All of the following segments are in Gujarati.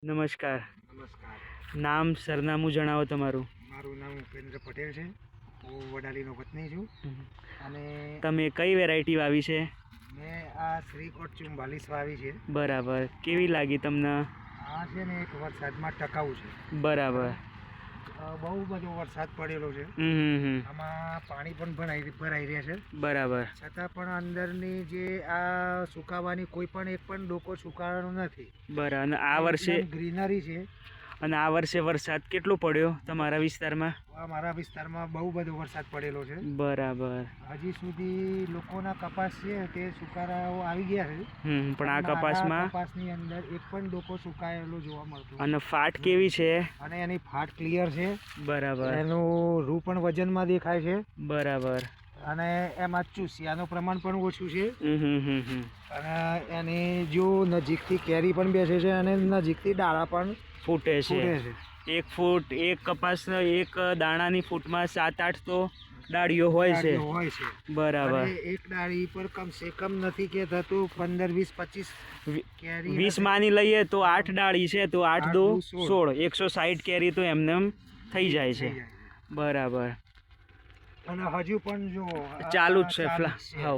નમસ્કાર. નમસ્કાર. નામ સરનામું જણાવો તમારું. મારું નામ ઉપેન્દ્ર પટેલ છે. હું વડાલીનો વતની છું. અને તમે કઈ વેરાયટી વાવી છે? મેં આ શ્રીકોટ 44 વાવી છે. બરાબર. કેવી લાગી તમને? આ છે ને એક વરસાદમાં ટકાઉ છે. બરાબર. બહુ બધો વરસાદ પડેલો છે. આમાં પાણી પણ ભરાઈ રહ્યા છે. બરાબર. છતાં પણ અંદરની જે આ સુકાવાની કોઈ પણ એક પણ ડોકો સુકાવાનો નથી. બરાબર. અને આ વર્ષે ગ્રીનરી છે. અને આ વર્ષે વરસાદ કેટલો પડ્યો તમારા વિસ્તારમાં? મારા વિસ્તારમાં બહુ બધો વરસાદ પડેલો છે. બરાબર. હજી સુધી લોકોના કપાસ છે તે સુકારાઓ આવી ગયા છે. પણ આ કપાસની અંદર એક પણ ડોકો સુકાયેલો જોવા મળતો. અને ફાટ કેવી છે? અને એની ફાટ ક્લિયર છે. બરાબર. એનું રૂ પણ વજનમાં દેખાય છે. બરાબર. અને એમાં ચૂસિયાનું પ્રમાણ પણ ઓછું છે. અને એની જો નજીકથી કેરી પણ બેસે છે અને નજીકથી ડાળા પણ ફૂટે છે. એક ફૂટ એક કપાસ એક દાણાની ફૂટમાં 7-8 તો ડાળીઓ હોય છે. બરાબર. એક ડાળી પર કમસે કમ નથી કે થતું 15, 20, 25 કેરી. 20 માની લઈએ તો 8 ડાળી છે તો 8 દો 16, 160 કેરી તો એમને થઈ જાય છે. બરાબર. અને હજુ પણ જો ચાલુ જ છે.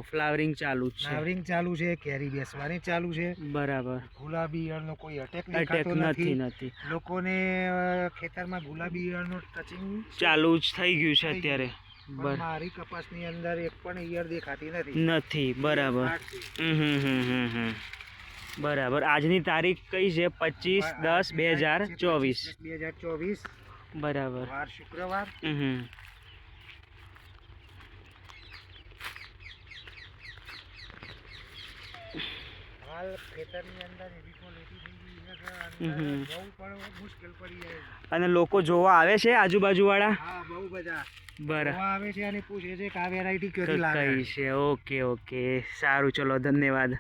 ફ્લાવરિંગ ચાલુ જ છે. ફ્લાવરિંગ ચાલુ છે. કેરી બેસવાની ચાલુ છે. બરાબર. ગુલાબી ઈયળનો કોઈ અટેક નથી. લોકોને ખેતરમાં ગુલાબી ઈયળનો ટચિંગ ચાલુ જ થઈ ગયું છે અત્યારે. મારી કપાસની અંદર એક પણ ઈયળ દેખાતી નથી. બરાબર. બરાબર. આજની તારીખ કઈ છે? 25/10/2024. બરાબર. વાર શુક્રવાર. હાલ ખેતરની અંદર એવી ક્વોલિટી થઈ ગઈ છે કે બહુ પણ મુશ્કેલ પડી જાય છે. અને લોકો જોવા આવે છે આજુબાજુ વાળા? હા, બહુ બધા બરાબર આવે છે અને પૂછે છે કે આ વેરાયટી કઈ લાગે છે. ઓકે. સારું, ચલો, ધન્યવાદ.